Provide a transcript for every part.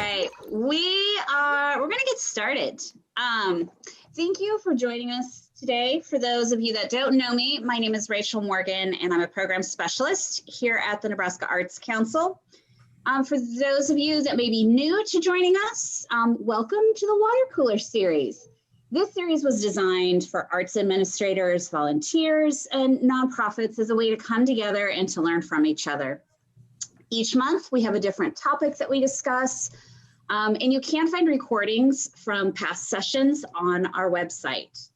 right, we're going to get started. Thank you for joining us today. For those of you that don't know me, my name is Rachel Morgan, and I'm a program specialist here at the Nebraska Arts Council. For those of you that may be new to joining us, welcome to the Water Cooler Series. This series was designed for arts administrators, volunteers, and nonprofits as a way to come together and to learn from each other. Each month, we have a different topic that we discuss, and you can find recordings from past sessions on our website.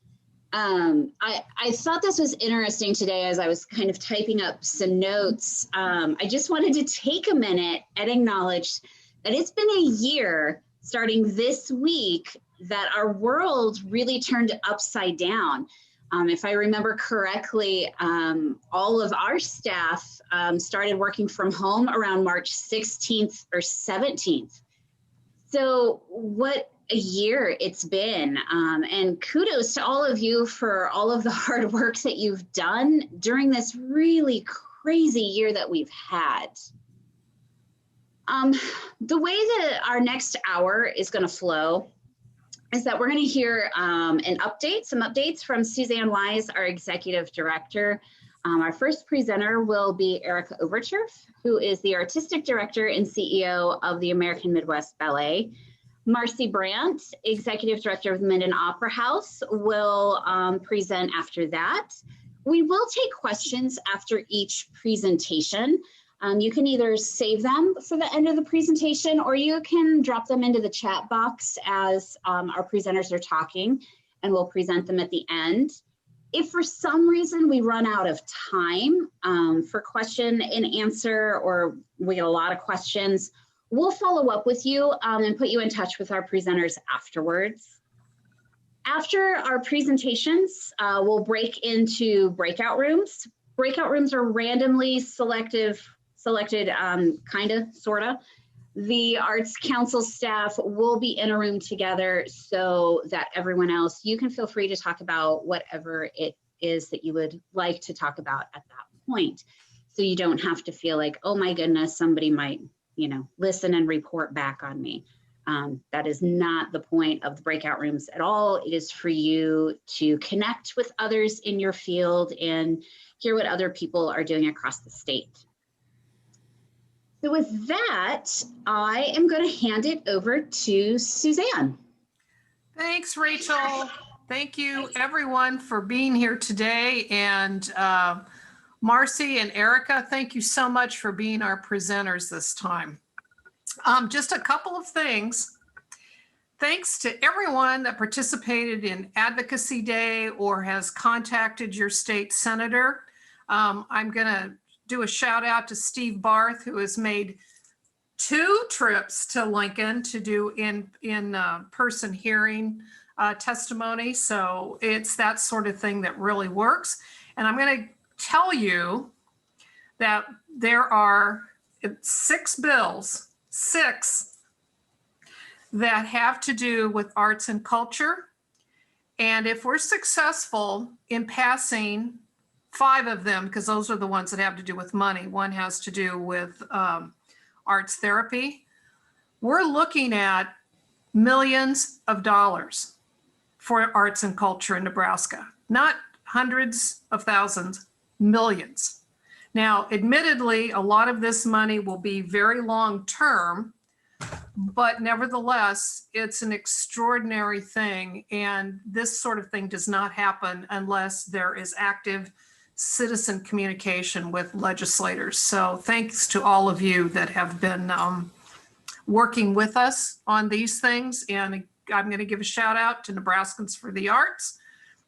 I thought this was interesting today as I was kind of typing up some notes. I just wanted to take a minute and acknowledge that it's been a year starting this week that our world really turned upside down. If I remember correctly, all of our staff started working from home around March 16th or 17th. So what a year it's been. And kudos to all of you for all of the hard work that you've done during this really crazy year that we've had. The way that our next hour is going to flow is that we're going to hear some updates from Suzanne Wise, our executive director. Our first presenter will be Erica Overturf, who is the artistic director and CEO of the American Midwest Ballet. Marcy Brandt, executive director of the Minden Opera House, will present after that. We will take questions after each presentation. You can either save them for the end of the presentation, or you can drop them into the chat box as our presenters are talking, and we'll present them at the end. If for some reason we run out of time for question and answer, or we get a lot of questions, we'll follow up with you and put you in touch with our presenters afterwards. After our presentations, we'll break into breakout rooms. Breakout rooms are randomly selected, kind of, sort of. The Arts Council staff will be in a room together so that everyone else, you can feel free to talk about whatever it is that you would like to talk about at that point. So you don't have to feel like, oh my goodness, somebody might, listen and report back on me. That is not the point of the breakout rooms at all. It is for you to connect with others in your field and hear what other people are doing across the state. So with that, I am going to hand it over to Suzanne. Thanks, Rachel. Thank you, everyone, for being here today. And Marcy and Erica, thank you so much for being our presenters this time. Just a couple of things. Thanks to everyone that participated in Advocacy Day or has contacted your state senator. I'm going to do a shout out to Steve Barth, who has made 2 trips to Lincoln to do in-person hearing testimony. So it's that sort of thing that really works. And I'm going to tell you that there are 6 bills, 6, that have to do with arts and culture. And if we're successful in passing 5 of them, because those are the ones that have to do with money. One has to do with arts therapy. We're looking at millions of dollars for arts and culture in Nebraska, not hundreds of thousands, millions. Now, admittedly, a lot of this money will be very long term, but nevertheless, it's an extraordinary thing. And this sort of thing does not happen unless there is active citizen communication with legislators. So thanks to all of you that have been working with us on these things. And I'm going to give a shout out to Nebraskans for the Arts.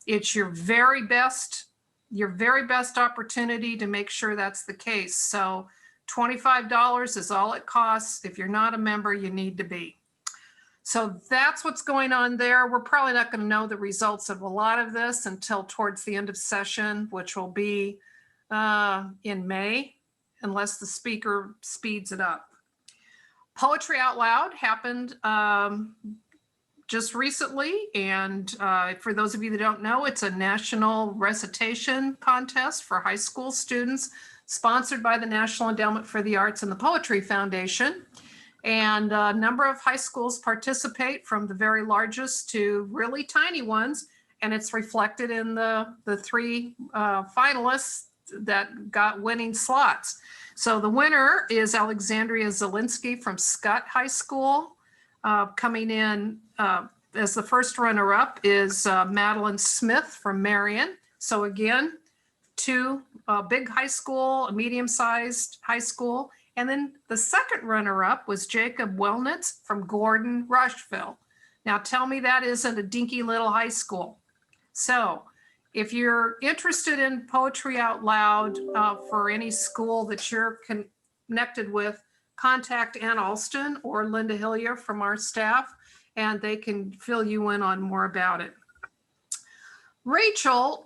It's your very best opportunity to make sure that's the case. So $25 is all it costs. If you're not a member, you need to be. So that's what's going on there. We're probably not going to know the results of a lot of this until towards the end of session, which will be in May, unless the speaker speeds it up. Poetry Out Loud happened just recently. And for those of you that don't know, it's a national recitation contest for high school students, sponsored by the National Endowment for the Arts and the Poetry Foundation. And a number of high schools participate, from the very largest to really tiny ones. And it's reflected in the three finalists that got winning slots. So the winner is Alexandria Zielinski from Scott High School. Coming in as the first runner-up is Madeline Smith from Marion. So again, two big high school, a medium-sized high school. And then the second runner-up was Jacob Wellnitz from Gordon Rushville. Now tell me that isn't a dinky little high school. So if you're interested in poetry out loud for any school that you're connected with, contact Ann Alston or Linda Hillier from our staff, and they can fill you in on more about it. Rachel,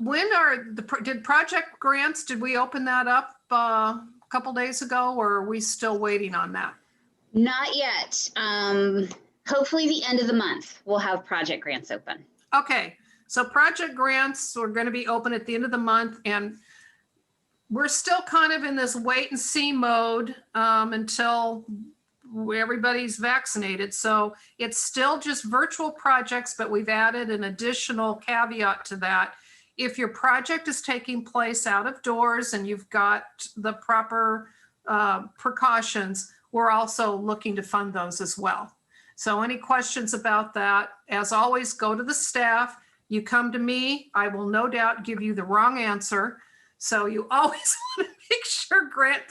did project grants, did we open that up a couple days ago, or are we still waiting on that? Not yet. Hopefully the end of the month, we'll have project grants open. Okay. So project grants are going to be open at the end of the month, and we're still kind of in this wait and see mode until everybody's vaccinated. So it's still just virtual projects, but we've added an additional caveat to that. If your project is taking place out of doors and you've got the proper precautions, we're also looking to fund those as well. So any questions about that, as always, go to the staff. You come to me, I will no doubt give you the wrong answer. So you always want to make sure grant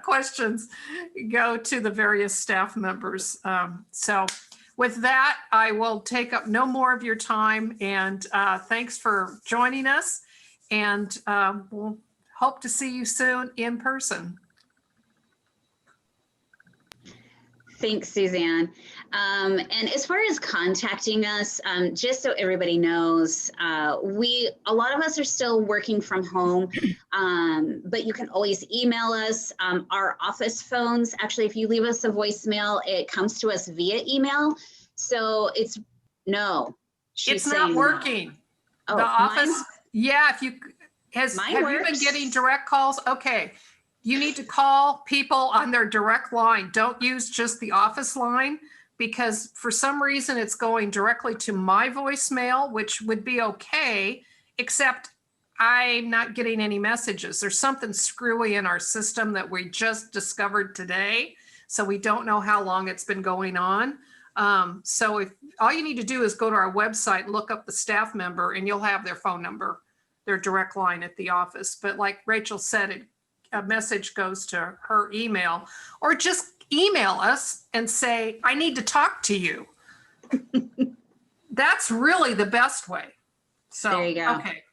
questions go to the various staff members. So with that, I will take up no more of your time, and thanks for joining us, and we'll hope to see you soon in person. Thanks, Suzanne. And as far as contacting us, just so everybody knows, a lot of us are still working from home, but you can always email us. Our office phones, actually, if you leave us a voicemail, it comes to us via email. So it's not working. No. The office, yeah. Have you been getting direct calls? Okay. You need to call people on their direct line. Don't use just the office line, because for some reason it's going directly to my voicemail, which would be okay, except I'm not getting any messages. There's something screwy in our system that we just discovered today. So we don't know how long it's been going on. So if all you need to do is go to our website, look up the staff member, and you'll have their phone number, their direct line at the office. But like Rachel said, a message goes to her email, or just email us and say, I need to talk to you. That's really the best way. So there you go. Okay.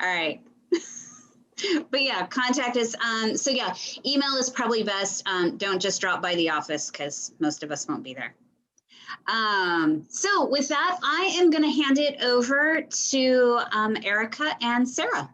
All right. But yeah, contact us. So yeah, email is probably best. Don't just drop by the office, because most of us won't be there. So with that, I am going to hand it over to Erica and Sarah.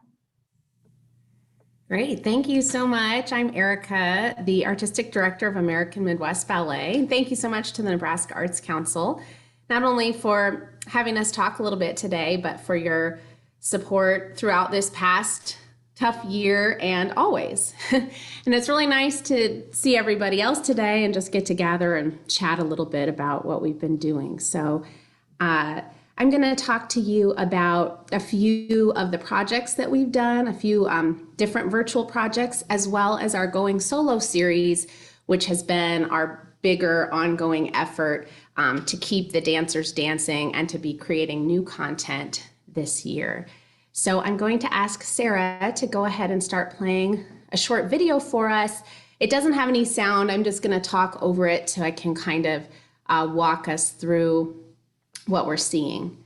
Great. Thank you so much. I'm Erica, the Artistic Director of American Midwest Ballet. Thank you so much to the Nebraska Arts Council, not only for having us talk a little bit today, but for your support throughout this past tough year and always. And it's really nice to see everybody else today and just get together and chat a little bit about what we've been doing. So I'm going to talk to you about a few of the projects that we've done, a few different virtual projects, as well as our Going Solo series, which has been our bigger ongoing effort to keep the dancers dancing and to be creating new content this year. So I'm going to ask Sarah to go ahead and start playing a short video for us. It doesn't have any sound. I'm just going to talk over it so I can kind of walk us through what we're seeing.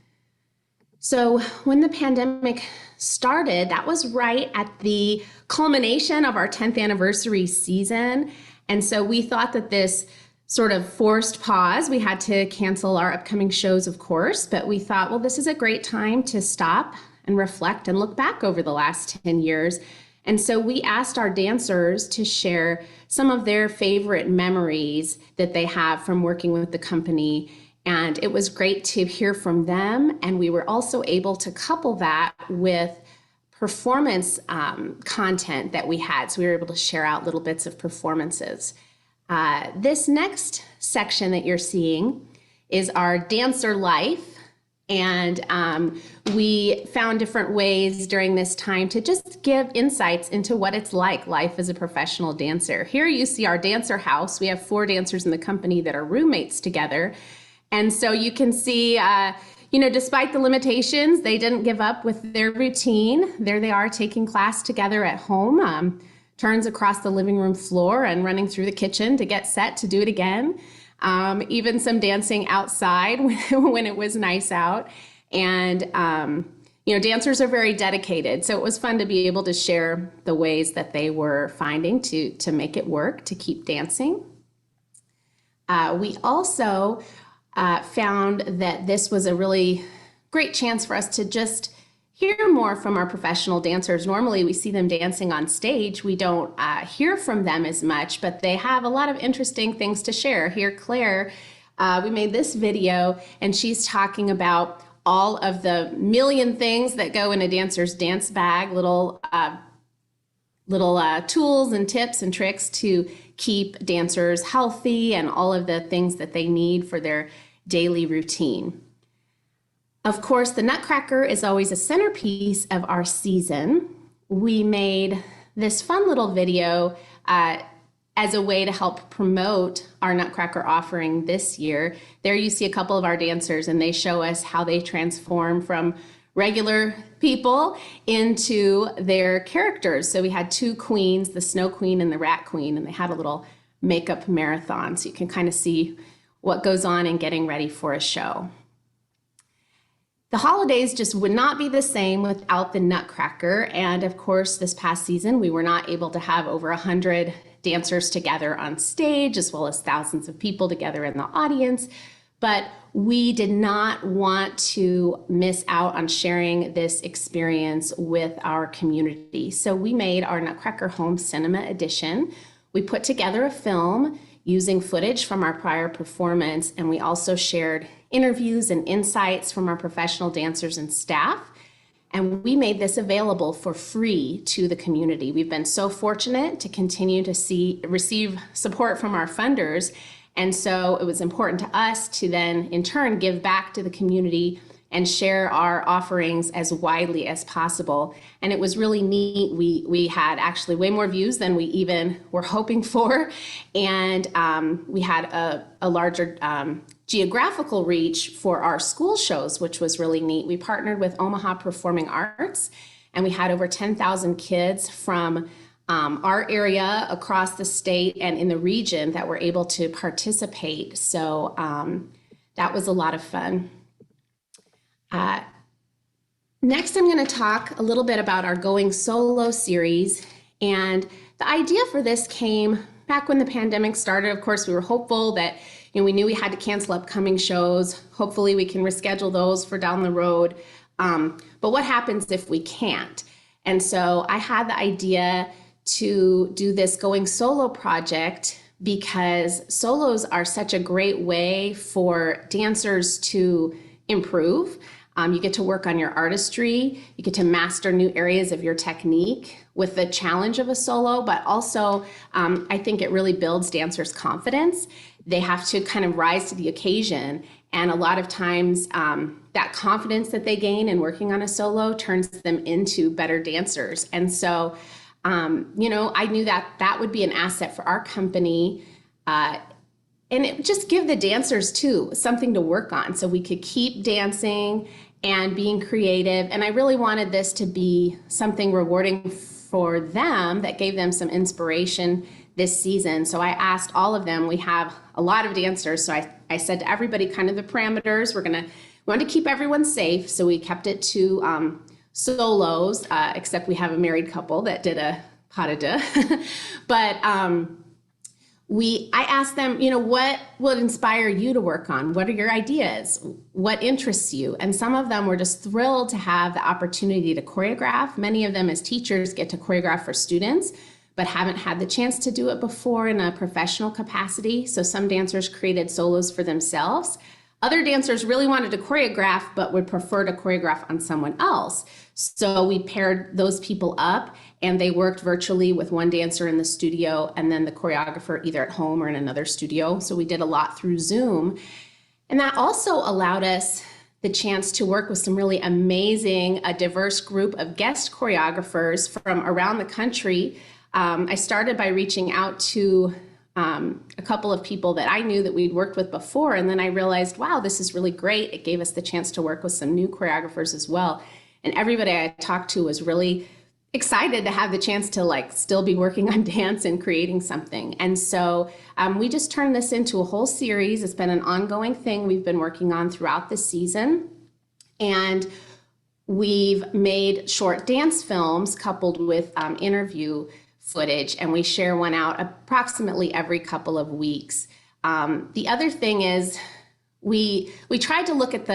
So when the pandemic started, that was right at the culmination of our 10th anniversary season. And so we thought that this sort of forced pause, we had to cancel our upcoming shows, of course, but we thought, well, this is a great time to stop and reflect and look back over the last 10 years. And so we asked our dancers to share some of their favorite memories that they have from working with the company. And it was great to hear from them. And we were also able to couple that with performance content that we had. So we were able to share out little bits of performances. This next section that you're seeing is our DancerLife. And we found different ways during this time to just give insights into what it's like life as a professional dancer. Here you see our dancer house. We have 4 dancers in the company that are roommates together. And so you can see, despite the limitations, they didn't give up with their routine. There they are taking class together at home, turns across the living room floor and running through the kitchen to get set to do it again. Even some dancing outside when it was nice out. And, dancers are very dedicated. So it was fun to be able to share the ways that they were finding to make it work, to keep dancing. We also found that this was a really great chance for us to just hear more from our professional dancers. Normally we see them dancing on stage. We don't hear from them as much, but they have a lot of interesting things to share. Here, Claire, we made this video and she's talking about all of the million things that go in a dancer's dance bag, little tools and tips and tricks to keep dancers healthy and all of the things that they need for their daily routine. Of course, the Nutcracker is always a centerpiece of our season. We made this fun little video as a way to help promote our Nutcracker offering this year. There you see a couple of our dancers and they show us how they transform from regular people into their characters. So we had 2 queens, the Snow Queen and the Rat Queen, and they had a little makeup marathon. So you can kind of see what goes on in getting ready for a show. The holidays just would not be the same without the Nutcracker. And of course, this past season, we were not able to have over 100 dancers together on stage, as well as thousands of people together in the audience. But we did not want to miss out on sharing this experience with our community. So we made our Nutcracker Home Cinema Edition. We put together a film using footage from our prior performance, and we also shared interviews and insights from our professional dancers and staff. And we made this available for free to the community. We've been so fortunate to continue to receive support from our funders. And so it was important to us to then in turn give back to the community and share our offerings as widely as possible. And it was really neat. We had actually way more views than we even were hoping for. And we had a larger geographical reach for our school shows, which was really neat. We partnered with Omaha Performing Arts, and we had over 10,000 kids from our area across the state and in the region that were able to participate. So that was a lot of fun. Next, I'm going to talk a little bit about our Going Solo series. And the idea for this came back when the pandemic started. Of course, we were hopeful that we knew we had to cancel upcoming shows. Hopefully we can reschedule those for down the road. But what happens if we can't? And so I had the idea to do this Going Solo project because solos are such a great way for dancers to improve. You get to work on your artistry. You get to master new areas of your technique with the challenge of a solo, but also I think it really builds dancers' confidence. They have to kind of rise to the occasion. And a lot of times that confidence that they gain in working on a solo turns them into better dancers. And so, I knew that would be an asset for our company. And it would just give the dancers too something to work on so we could keep dancing and being creative. And I really wanted this to be something rewarding for them that gave them some inspiration this season. So I asked all of them, we have a lot of dancers. So I said to everybody kind of the parameters, we wanted to keep everyone safe. So we kept it to solos, except we have a married couple that did a pas de deux. But I asked them, what would inspire you to work on? What are your ideas? What interests you? And some of them were just thrilled to have the opportunity to choreograph. Many of them as teachers get to choreograph for students, but haven't had the chance to do it before in a professional capacity. So some dancers created solos for themselves. Other dancers really wanted to choreograph, but would prefer to choreograph on someone else. So we paired those people up, and they worked virtually with one dancer in the studio and then the choreographer either at home or in another studio. So we did a lot through Zoom. And that also allowed us the chance to work with some really amazing, a diverse group of guest choreographers from around the country. I started by reaching out to a couple of people that I knew that we'd worked with before. And then I realized, wow, this is really great. It gave us the chance to work with some new choreographers as well. And everybody I talked to was really excited to have the chance to like still be working on dance and creating something. And so we just turned this into a whole series. It's been an ongoing thing we've been working on throughout the season. And we've made short dance films coupled with interview footage, and we share one out approximately every couple of weeks. The other thing is we tried to look at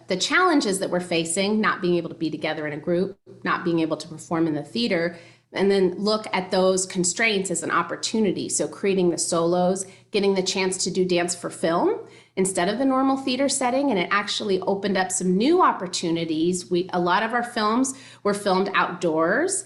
the challenges that we're facing, not being able to be together in a group, not being able to perform in the theater, and then look at those constraints as an opportunity. So creating the solos, getting the chance to do dance for film instead of the normal theater setting, and it actually opened up some new opportunities. A lot of our films were filmed outdoors.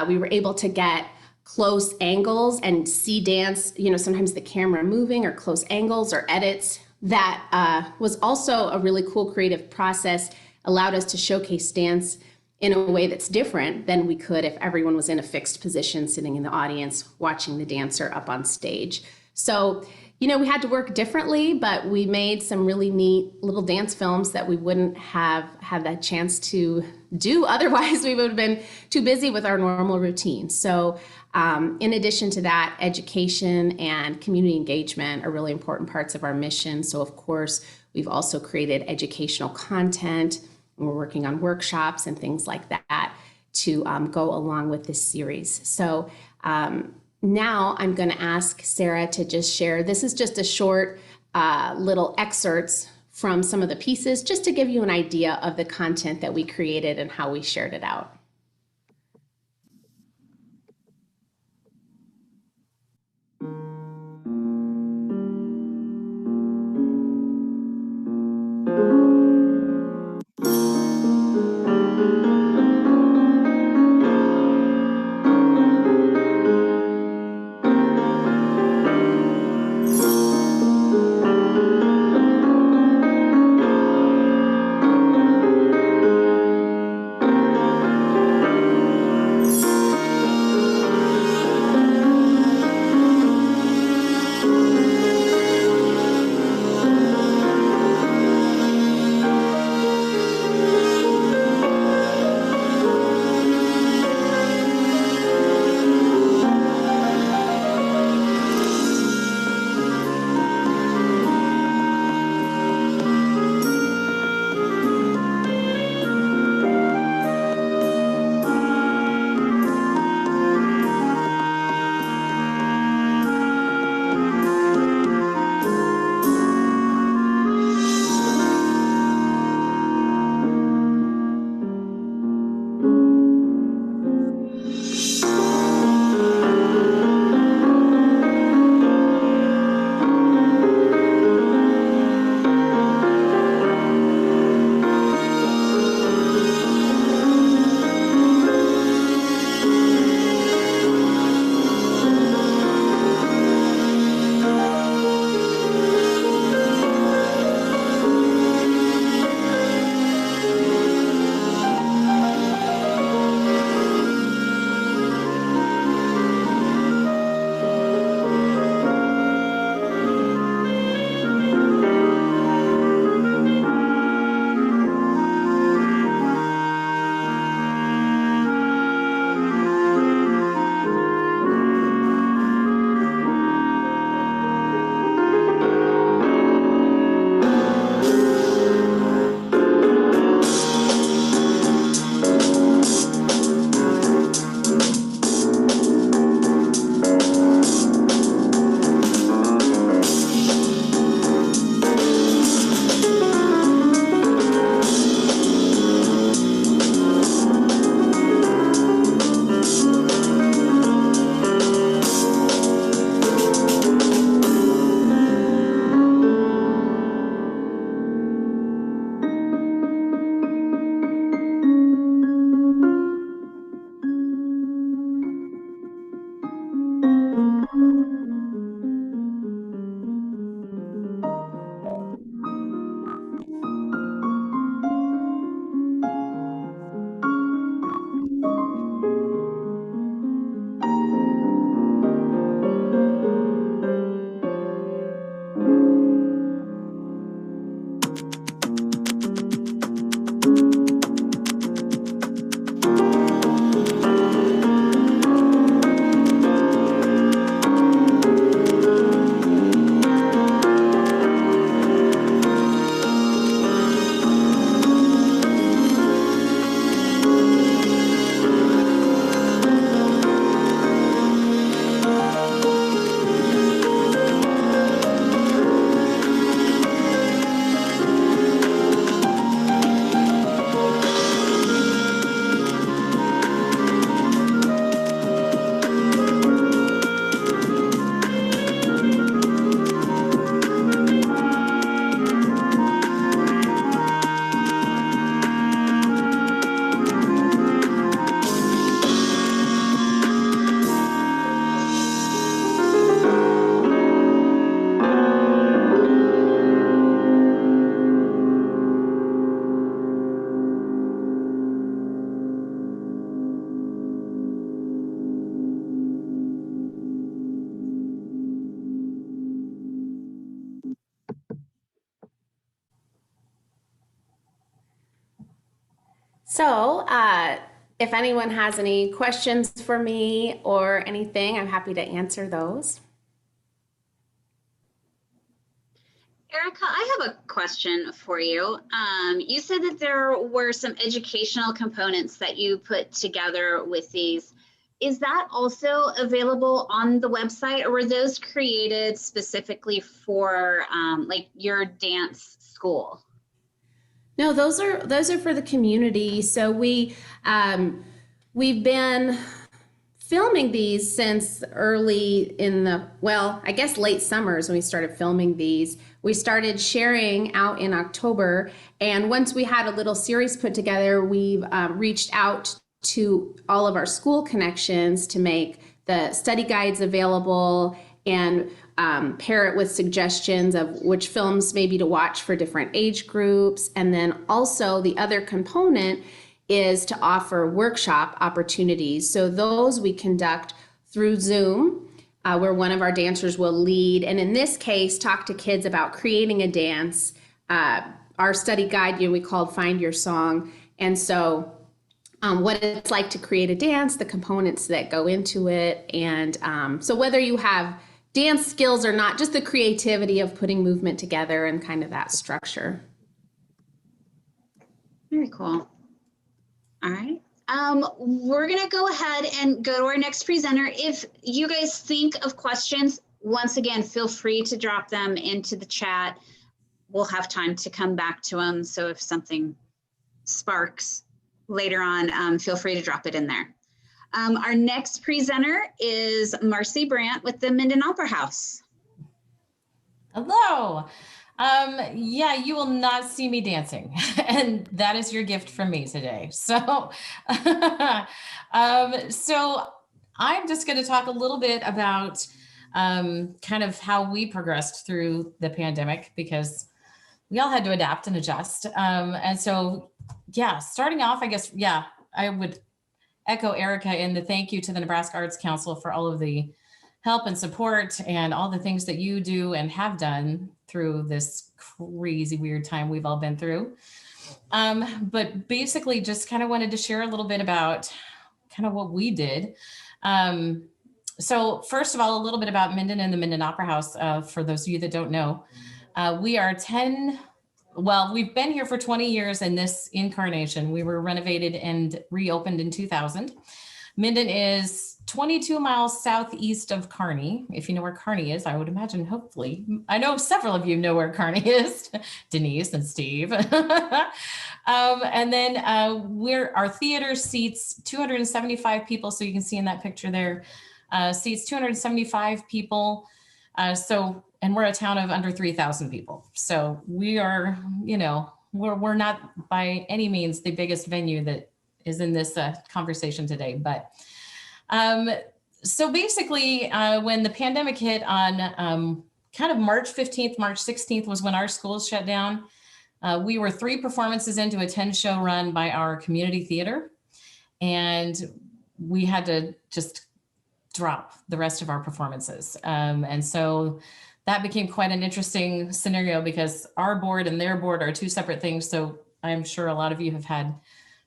We were able to get close angles and see dance, sometimes the camera moving or close angles or edits. That was also a really cool creative process, allowed us to showcase dance in a way that's different than we could if everyone was in a fixed position sitting in the audience watching the dancer up on stage. So, we had to work differently, but we made some really neat little dance films that we wouldn't have had that chance to do. Otherwise, we would have been too busy with our normal routine. So in addition to that, education and community engagement are really important parts of our mission. So of course, we've also created educational content, and we're working on workshops and things like that to go along with this series. So now I'm going to ask Sarah to just share. This is just a short little excerpts from some of the pieces, just to give you an idea of the content that we created and how we shared it out. So, if anyone has any questions for me or anything, I'm happy to answer those. Erica, I have a question for you. You said that there were some educational components that you put together with these. Is that also available on the website, or were those created specifically for like your dance school? No, those are for the community. So we've been filming these since early in the, well, I guess late summers when we started filming these. We started sharing out in October, and once we had a little series put together, we've reached out to all of our school connections to make the study guides available and pair it with suggestions of which films maybe to watch for different age groups. And then also the other component is to offer workshop opportunities. So those we conduct through Zoom, where one of our dancers will lead, and in this case, talk to kids about creating a dance. Our study guide, we called Find Your Song. And so what it's like to create a dance, the components that go into it. And so whether you have dance skills or not, just the creativity of putting movement together and kind of that structure. Very cool. All right. We're going to go ahead and go to our next presenter. If you guys think of questions, once again, feel free to drop them into the chat. We'll have time to come back to them. So if something sparks later on, feel free to drop it in there. Our next presenter is Marcy Brandt with the Minden Opera House. Hello. Yeah, you will not see me dancing, and that is your gift from me today. So, so I'm just going to talk a little bit about kind of how we progressed through the pandemic, because we all had to adapt and adjust. And so, yeah, starting off, I guess, yeah, I would echo Erica in the thank you to the Nebraska Arts Council for all of the help and support and all the things that you do and have done through this crazy weird time we've all been through. But basically just kind of wanted to share a little bit about kind of what we did. So first of all, a little bit about Minden and the Minden Opera House. For those of you that don't know, we are we've been here for 20 years in this incarnation. We were renovated and reopened in 2000. Minden is 22 miles southeast of Kearney. If you know where Kearney is, I would imagine, hopefully. I know several of you know where Kearney is, Denise and Steve. And then our theater seats 275 people. So you can see in that picture there, seats 275 people. And we're a town of under 3,000 people. So we are, we're not by any means the biggest venue that is in this conversation today. But so basically, when the pandemic hit on kind of March 15th, March 16th was when our schools shut down. We were 3 performances into a 10-show run by our community theater. And we had to just drop the rest of our performances. And so that became quite an interesting scenario, because our board and their board are 2 separate things. So I'm sure a lot of you have had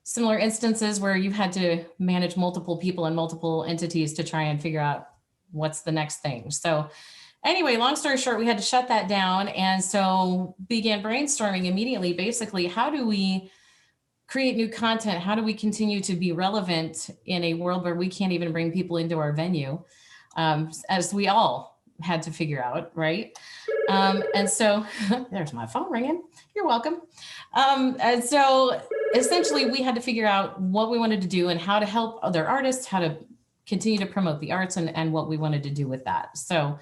similar instances where you've had to manage multiple people and multiple entities to try and figure out what's the next thing. So anyway, long story short, we had to shut that down. And so began brainstorming immediately, basically, how do we create new content? How do we continue to be relevant in a world where we can't even bring people into our venue, as we all had to figure out, right? And so there's my phone ringing. You're welcome. And so essentially we had to figure out what we wanted to do and how to help other artists, how to continue to promote the arts, and what we wanted to do with that. So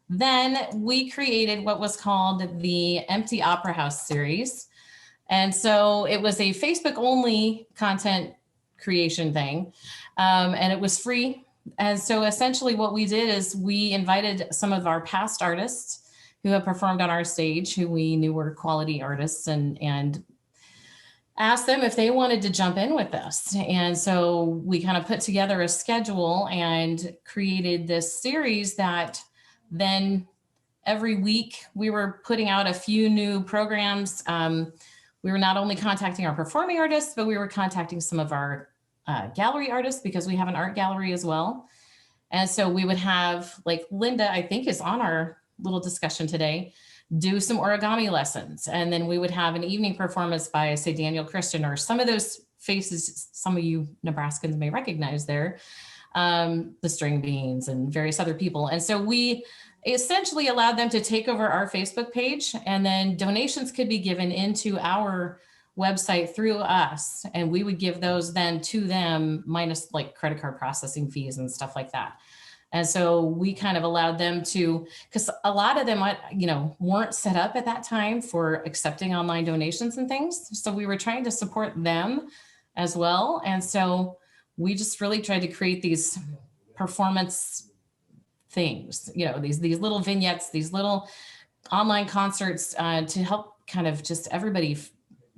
then we created what was called the Empty Opera House series. And so it was a Facebook only content creation thing. And it was free. And so essentially what we did is we invited some of our past artists who have performed on our stage, who we knew were quality artists, and asked them if they wanted to jump in with us. And so we kind of put together a schedule and created this series that then every week we were putting out a few new programs. we were not only contacting our performing artists, but we were contacting some of our gallery artists, because we have an art gallery as well. And so we would have, like Linda, I think is on our little discussion today, do some origami lessons. And then we would have an evening performance by, say, Daniel Christian, or some of those faces some of you Nebraskans may recognize there, the String Beans and various other people. And so we essentially allowed them to take over our Facebook page, and then donations could be given into our website through us. And we would give those then to them, minus like credit card processing fees and stuff like that. And so we kind of allowed them to, because a lot of them, weren't set up at that time for accepting online donations and things. So we were trying to support them as well. And so we just really tried to create these performance things, these little vignettes, these little online concerts to help kind of just everybody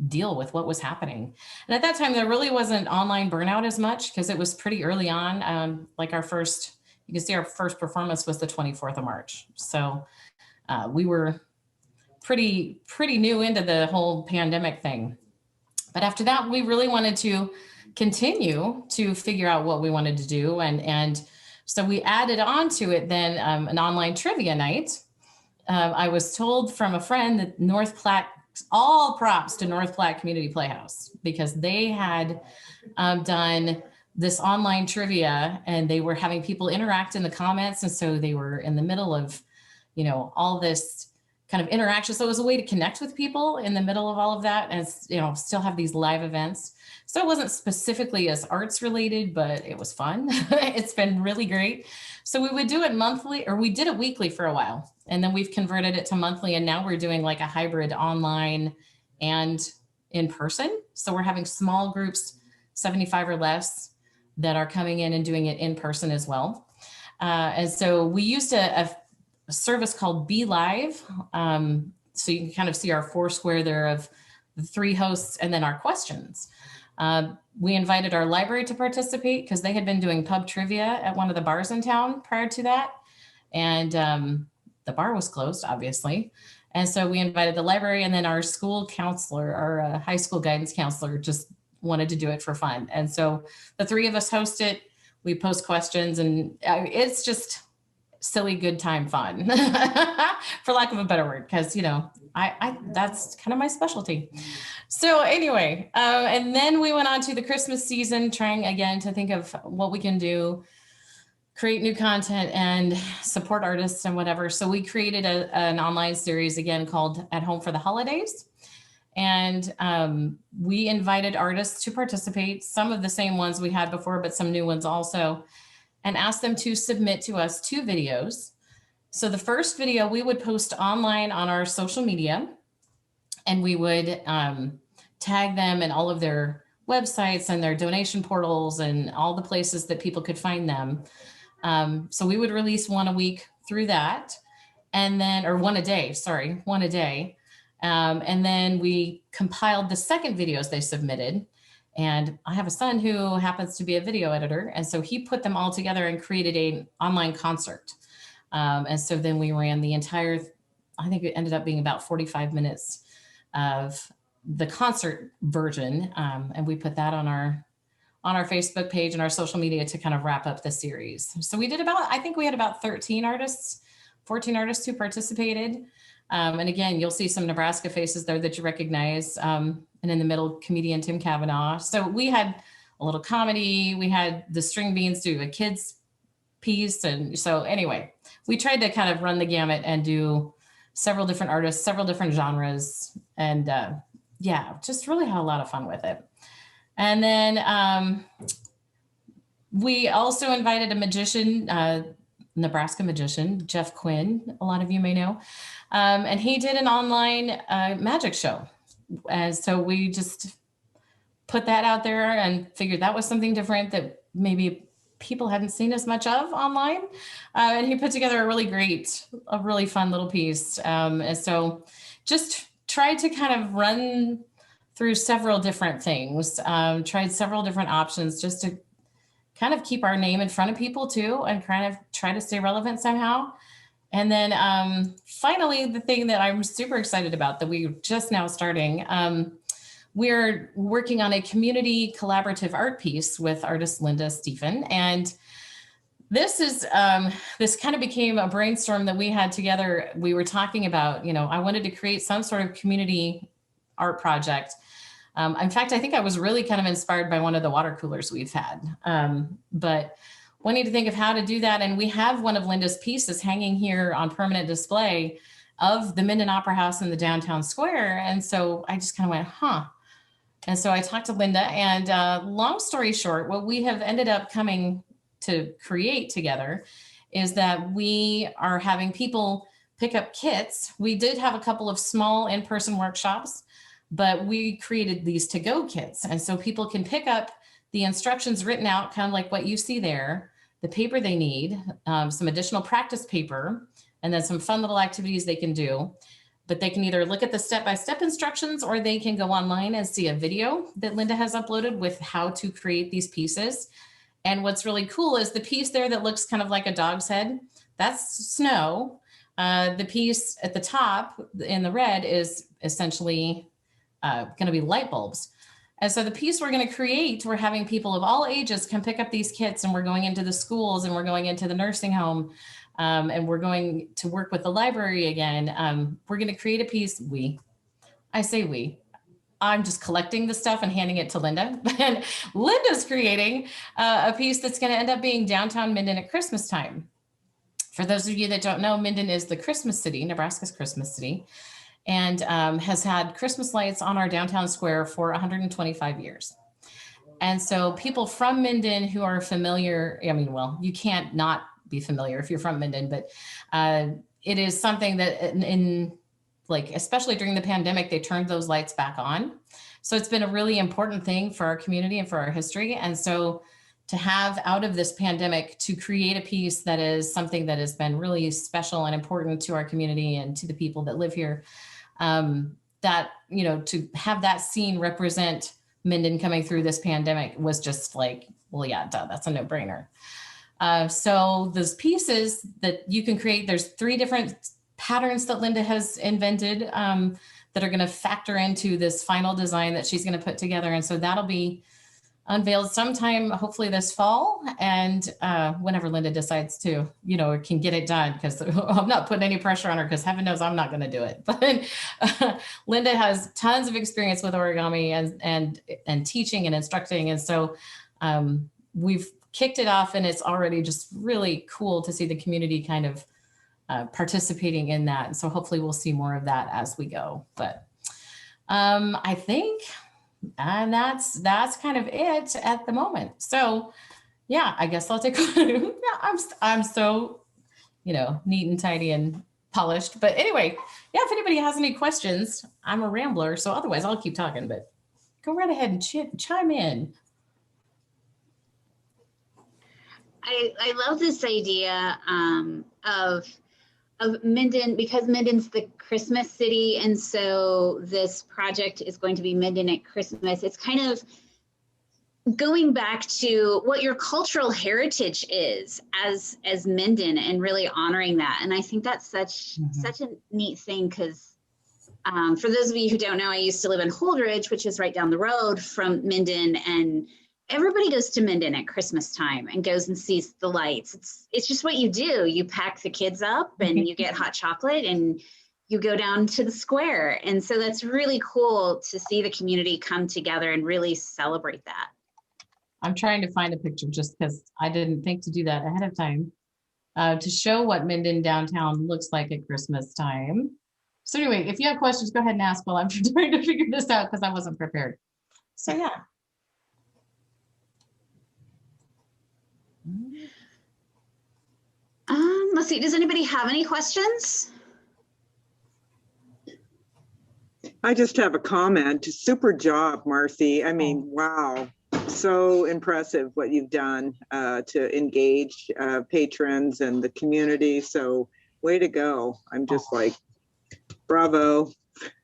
deal with what was happening. And at that time, there really wasn't online burnout as much, because it was pretty early on. Like you can see our first performance was the 24th of March. So we were pretty new into the whole pandemic thing. But after that, we really wanted to continue to figure out what we wanted to do. And so we added on to it then an online trivia night. I was told from a friend that North Platte, all props to North Platte Community Playhouse, because they had done this online trivia, and they were having people interact in the comments. And so they were in the middle of, all this kind of interaction. So it was a way to connect with people in the middle of all of that, and, still have these live events. So it wasn't specifically as arts related, but it was fun. It's been really great. So we would do it monthly, or we did it weekly for a while, and then we've converted it to monthly. And now we're doing like a hybrid online and in person. So we're having small groups, 75 or less, that are coming in and doing it in person as well. And so we used a service called Be Live. So you can kind of see our foursquare there of the 3 hosts and then our questions. We invited our library to participate, because they had been doing pub trivia at one of the bars in town prior to that. And the bar was closed, obviously. And so we invited the library, and then our school counselor, our high school guidance counselor, just wanted to do it for fun. And so the 3 of us host it. We post questions, and it's just silly, good time fun, for lack of a better word, because, I that's kind of my specialty. So anyway, and then we went on to the Christmas season, trying again to think of what we can do, create new content and support artists and whatever. So we created an online series again called At Home for the Holidays. And we invited artists to participate, some of the same ones we had before, but some new ones also, and asked them to submit to us 2 videos. So the first video we would post online on our social media, and we would tag them in all of their websites and their donation portals and all the places that people could find them. So we would release one a week through that, and then, or one a day. And then we compiled the second videos they submitted. And I have a son who happens to be a video editor. And so he put them all together and created an online concert. And so then we ran the entire, I think it ended up being about 45 minutes of the concert version. And we put that on our Facebook page and our social media to kind of wrap up the series. So we did I think we had about 14 artists who participated. And again, you'll see some Nebraska faces there that you recognize. And in the middle, comedian Tim Kavanaugh. So we had a little comedy. We had the String Beans do a kids piece. And so anyway, we tried to kind of run the gamut and do several different artists, several different genres. And just really had a lot of fun with it. And then we also invited a magician, Nebraska magician, Jeff Quinn, a lot of you may know. And he did an online magic show. And so we just put that out there and figured that was something different that maybe people hadn't seen as much of online. And he put together a really fun little piece. And so just tried to kind of run through several different things, tried several different options just to kind of keep our name in front of people too, and kind of try to stay relevant somehow. And then finally, the thing that I'm super excited about that we're just now starting, we're working on a community collaborative art piece with artist Linda Stephen. And this is, this kind of became a brainstorm that we had together. We were talking about, I wanted to create some sort of community art project. In fact, I think I was really kind of inspired by one of the water coolers we've had, but wanting to think of how to do that. And we have one of Linda's pieces hanging here on permanent display of the Minden Opera House in the downtown square. And so I just kind of went, huh. And so I talked to Linda, and long story short, what we have ended up coming to create together is that we are having people pick up kits. We did have a couple of small in-person workshops, but we created these to-go kits. And so people can pick up the instructions written out, kind of like what you see there, the paper they need, some additional practice paper, and then some fun little activities they can do. But they can either look at the step-by-step instructions, or they can go online and see a video that Linda has uploaded with how to create these pieces. And what's really cool is the piece there that looks kind of like a dog's head, that's snow. The piece at the top in the red is essentially going to be light bulbs. And so the piece we're going to create, we're having people of all ages come pick up these kits, and we're going into the schools, and we're going into the nursing home, and we're going to work with the library again. We're going to create a piece. I say we. I'm just collecting the stuff and handing it to Linda. And Linda's creating a piece that's going to end up being downtown Minden at Christmas time. For those of you that don't know, Minden is the Christmas city, Nebraska's Christmas city, and has had Christmas lights on our downtown square for 125 years. And so people from Minden who are familiar, you can't not be familiar if you're from Minden, but it is something that especially during the pandemic, they turned those lights back on. So it's been a really important thing for our community and for our history. And so to have out of this pandemic to create a piece that is something that has been really special and important to our community and to the people that live here, that, to have that scene represent Minden coming through this pandemic was just like, well, yeah, duh, that's a no-brainer. So those pieces that you can create, there's 3 different patterns that Linda has invented that are going to factor into this final design that she's going to put together. And so that'll be unveiled sometime, hopefully this fall, and whenever Linda decides to, can get it done, because I'm not putting any pressure on her, because heaven knows I'm not going to do it. But Linda has tons of experience with origami and teaching and instructing. And so we've kicked it off, and it's already just really cool to see the community kind of participating in that. And so hopefully we'll see more of that as we go. But I think, and that's kind of it at the moment. So yeah, I guess I'll take, I'm so, neat and tidy and polished. But anyway, yeah, if anybody has any questions, I'm a rambler. So otherwise I'll keep talking, but go right ahead and chime in. I love this idea of Minden, because Minden's the Christmas city, and so this project is going to be Minden at Christmas. It's kind of going back to what your cultural heritage is as Minden, and really honoring that. And I think that's such a neat thing, because for those of you who don't know, I used to live in Holdridge, which is right down the road from Minden, and everybody goes to Minden at Christmas time and goes and sees the lights. It's just what you do. You pack the kids up and you get hot chocolate and you go down to the square. And so that's really cool to see the community come together and really celebrate that. I'm trying to find a picture just because I didn't think to do that ahead of time to show what Minden downtown looks like at Christmas time. So anyway, if you have questions, go ahead and ask while I'm trying to figure this out, because I wasn't prepared. So yeah. Let's see, does anybody have any questions? I just have a comment. Super job, Marcy. I mean, wow. So impressive what you've done to engage patrons and the community. So way to go. I'm just like, bravo.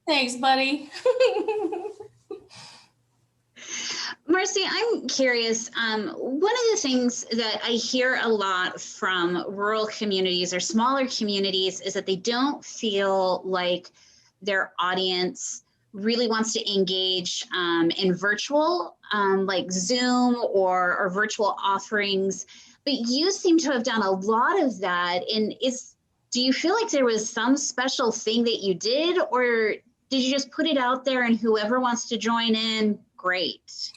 Thanks, buddy. Marcy, I'm curious. One of the things that I hear a lot from rural communities or smaller communities is that they don't feel like their audience really wants to engage in virtual, like Zoom or virtual offerings. But you seem to have done a lot of that. And do you feel like there was some special thing that you did, or did you just put it out there and whoever wants to join in, great?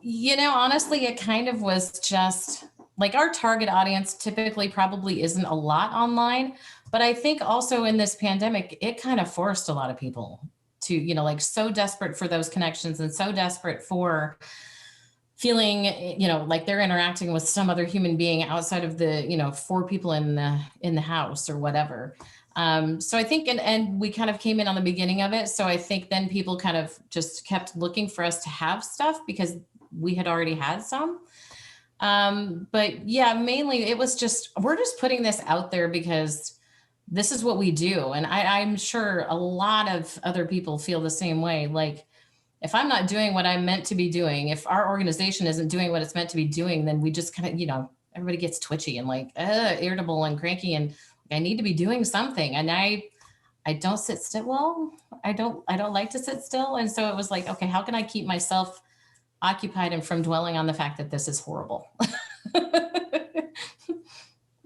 You know, honestly, it kind of was just like our target audience typically probably isn't a lot online, but I think also in this pandemic, it kind of forced a lot of people to, you know, like so desperate for those connections and so desperate for feeling, you know, like they're interacting with some other human being outside of the, you know, 4 people in the house or whatever. So I think, and we kind of came in on the beginning of it. So I think then people kind of just kept looking for us to have stuff because we had already had some. But yeah, mainly it was just, we're just putting this out there because this is what we do. And I'm sure a lot of other people feel the same way. Like, if I'm not doing what I'm meant to be doing, if our organization isn't doing what it's meant to be doing, then we just kind of, you know, everybody gets twitchy and like irritable and cranky, and I need to be doing something. And I don't sit still. Well, I don't like to sit still. And so it was like, okay, how can I keep myself occupied and from dwelling on the fact that this is horrible?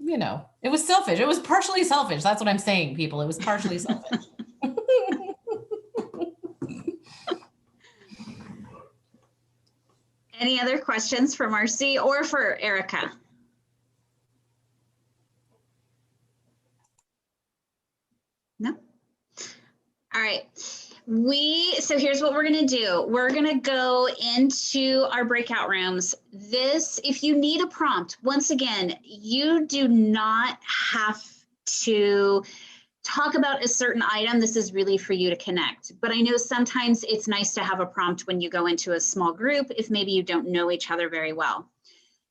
You know, it was selfish. It was partially selfish. That's what I'm saying, people. It was partially selfish. Any other questions for Marcy or for Erica? No? All right. So here's what we're going to do. We're going to go into our breakout rooms. If you need a prompt, once again, you do not have to talk about a certain item. This is really for you to connect. But I know sometimes it's nice to have a prompt when you go into a small group, if maybe you don't know each other very well.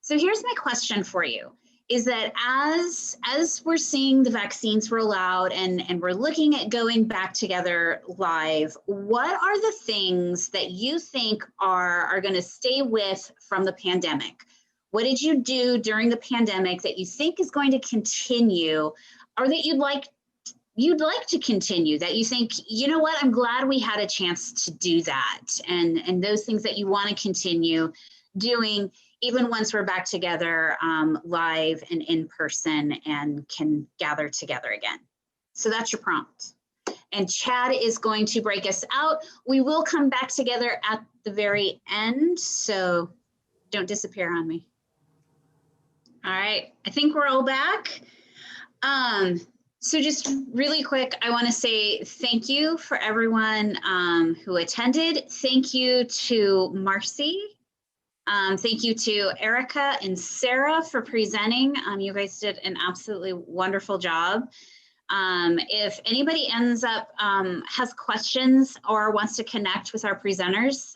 So here's my question for you, is that as we're seeing the vaccines roll out and we're looking at going back together live, what are the things that you think are going to stay with from the pandemic? What did you do during the pandemic that you think is going to continue, or that you'd like to continue, that you think, you know what, I'm glad we had a chance to do that, and those things that you want to continue doing even once we're back together live and in person and can gather together again. So that's your prompt. And Chad is going to break us out. We will come back together at the very end, so don't disappear on me. All right, I think we're all back. So just really quick, I want to say thank you for everyone who attended. Thank you to Marcy. Thank you to Erica and Sarah for presenting. You guys did an absolutely wonderful job. If anybody ends up has questions or wants to connect with our presenters,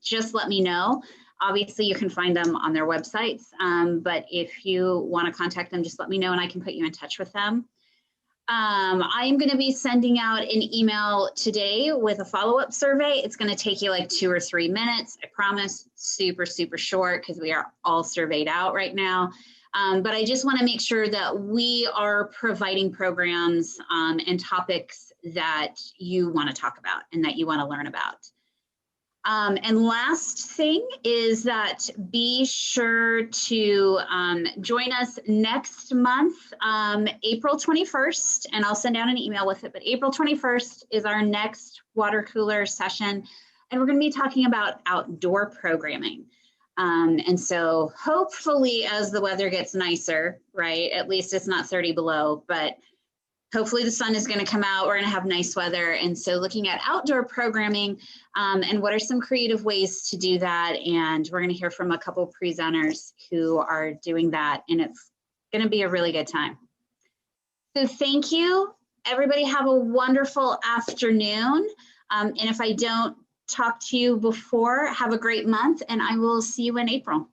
just let me know. Obviously, you can find them on their websites, but if you want to contact them, just let me know and I can put you in touch with them. I am going to be sending out an email today with a follow-up survey. It's going to take you like 2 or 3 minutes. I promise, super, super short because we are all surveyed out right now. But I just want to make sure that we are providing programs and topics that you want to talk about and that you want to learn about. And last thing is that be sure to join us next month, April 21st, and I'll send out an email with it, but April 21st is our next water cooler session, and we're going to be talking about outdoor programming. And so hopefully as the weather gets nicer, right, at least it's not 30 below, but hopefully the sun is going to come out, we're going to have nice weather. And so looking at outdoor programming and what are some creative ways to do that. And we're going to hear from a couple presenters who are doing that. And it's going to be a really good time. So thank you. Everybody have a wonderful afternoon. And if I don't talk to you before, have a great month and I will see you in April.